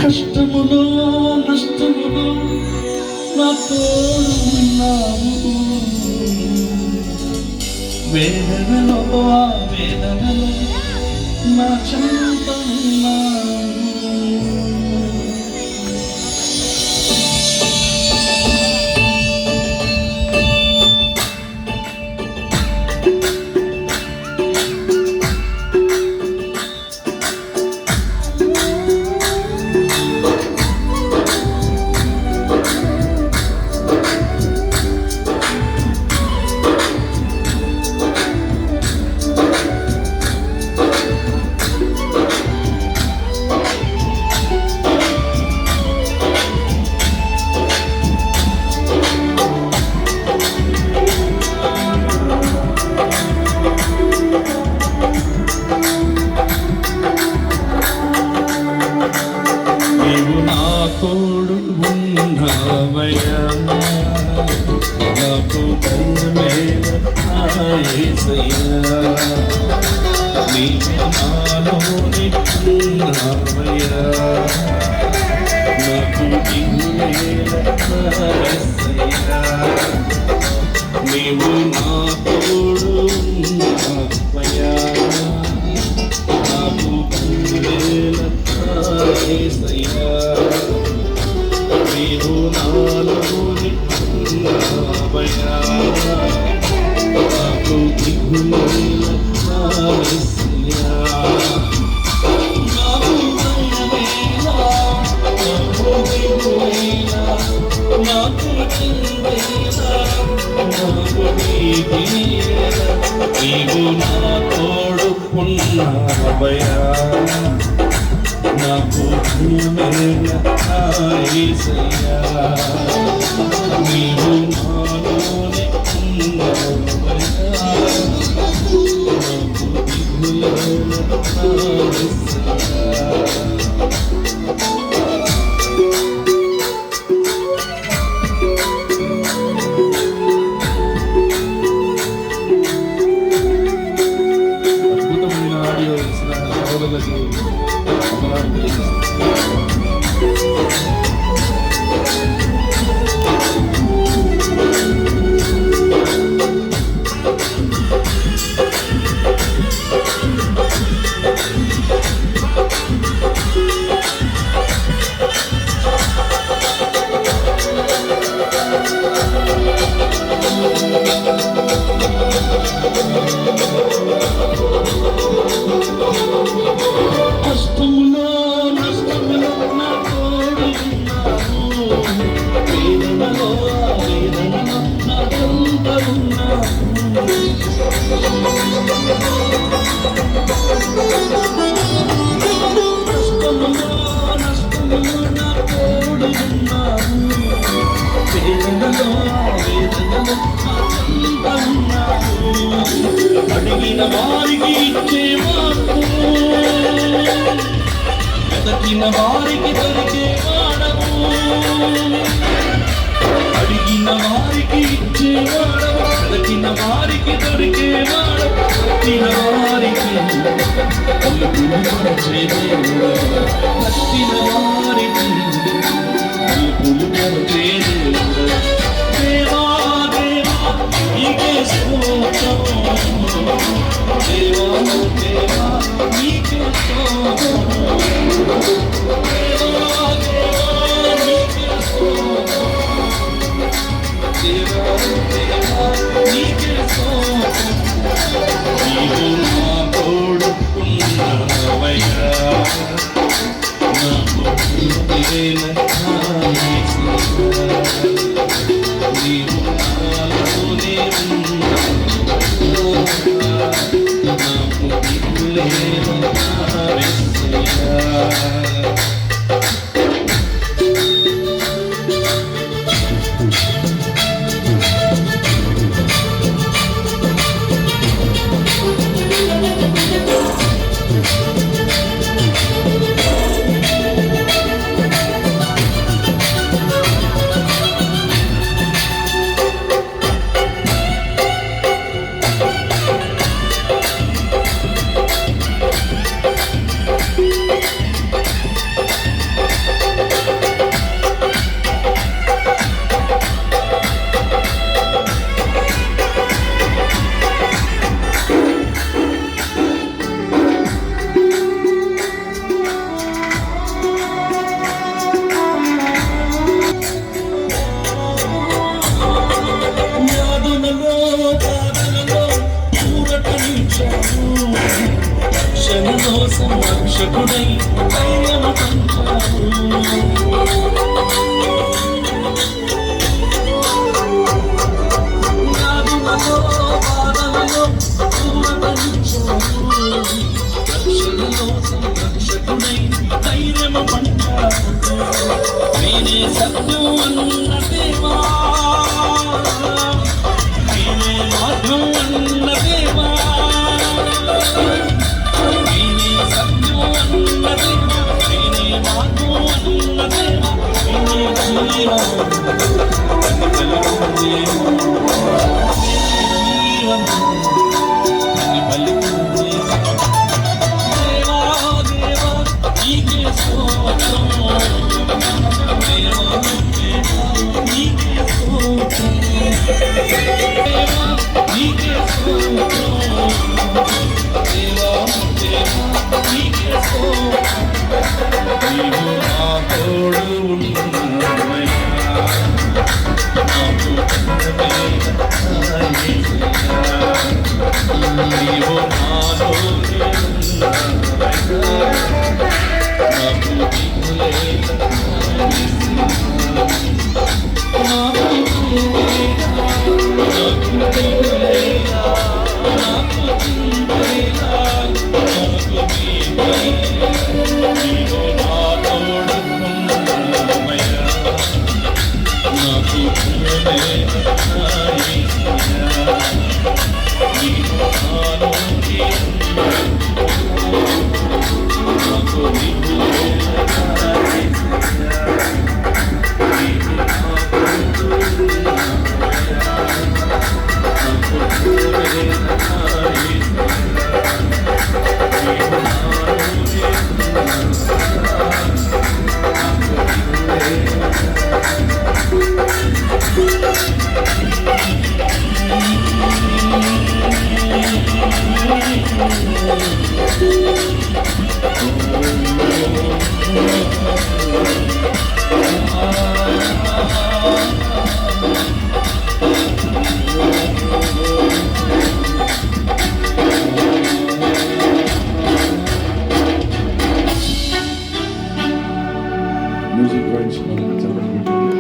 కష్టములో నష్టములో నా తోడున్నావు, వేదనలో ఆ వేదనలో నా చెంత ఉన్నావు. తోడు ఉన్నావయ్యా, నాకు నాలోనే ఉన్నావయ్యా, నాకు నీవు నా తోడు ఉన్నావయ్యా, నాకు నీవు నాలోని ఉన్నావయ్యా, నాకు దిగులేల యేసయ్యా, నాకు భయమేల, నాకు దిగులేల, నాకు చిందేల, నాకు నీవేల, నీవు నా తోడు ఉన్నావయ్యా, నాకు భయమేల యేసయ్యా, నీవు నాలోనే ఉన్నావయ్యా, నాకు దిగులేల యేసయ్యా. అద్భుతమైన ఆడియో ఇచ్చిన సహోదరులకి కష్టములో నష్టములో నా తోడున్నావు, వేదనలో వేదనలో నా తోడ ఉన్నావు, కష్టములో నష్టములో నా తోడున్నావు, వేదనలో వేదనలో నా చెంత ఉన్నావు, అడిగిన వారికి ఇచ్చేవాడు, వెతకిన వారికి దొరికేవాడవు, అడిగిన వారికి ఇచ్చేవాడవు, వెతకిన వారికి దొరికేవాడవు, కట్టిన వారికి తలుపులు తెరిచే దేవుడు, కట్టిన వారికి తలుపులు తెరిచే దేవుడు. దేవా దేవా నీకే స్తోత్రం, దేవా దేవా నీకే స్తోత్రం, దేవా దేవా నీకే స్తోత్రం, దేవా దేవా నీకే స్తోత్రం, నీవు నా తోడు ఉన్నావయ్యా, నాకు దిగులేల యేసయ్యా, నీవు నాలోనే ఉన్నావయ్యా, నాకు దిగులేల యేసయ్యా. సంరక్షకుడై ధైర్యము పంచావు. వ్యాధులలో బాధలలో ఊరటనిచ్చావు. రక్షణలో సంరక్షకుడై ధైర్యము పంచావు. నేనే సత్యం అన్న దేవా, నేనే మార్గం అన్న దేవా, నేనే సత్యం అన్న దేవా, నేనే మార్గం అన్న దేవా, నేనే జీవం అని పలుకుతుంది, నేనే జీవం అని పలుకుతుంది. దేవా దేవా నీకే స్తోత్రం, దేవా నీకే స్తోత్రం, దేవా నీకే స్తోత్రం, దేవా నీకే స్తోత్రం. నీవు నా తోడు ఉన్నావయ్యా, నాకు నీవు నాలోనే ఉన్నావయ్యా, నాకు దిగులేక మ్యూజిక్ గురించి మనం చెప్పండి.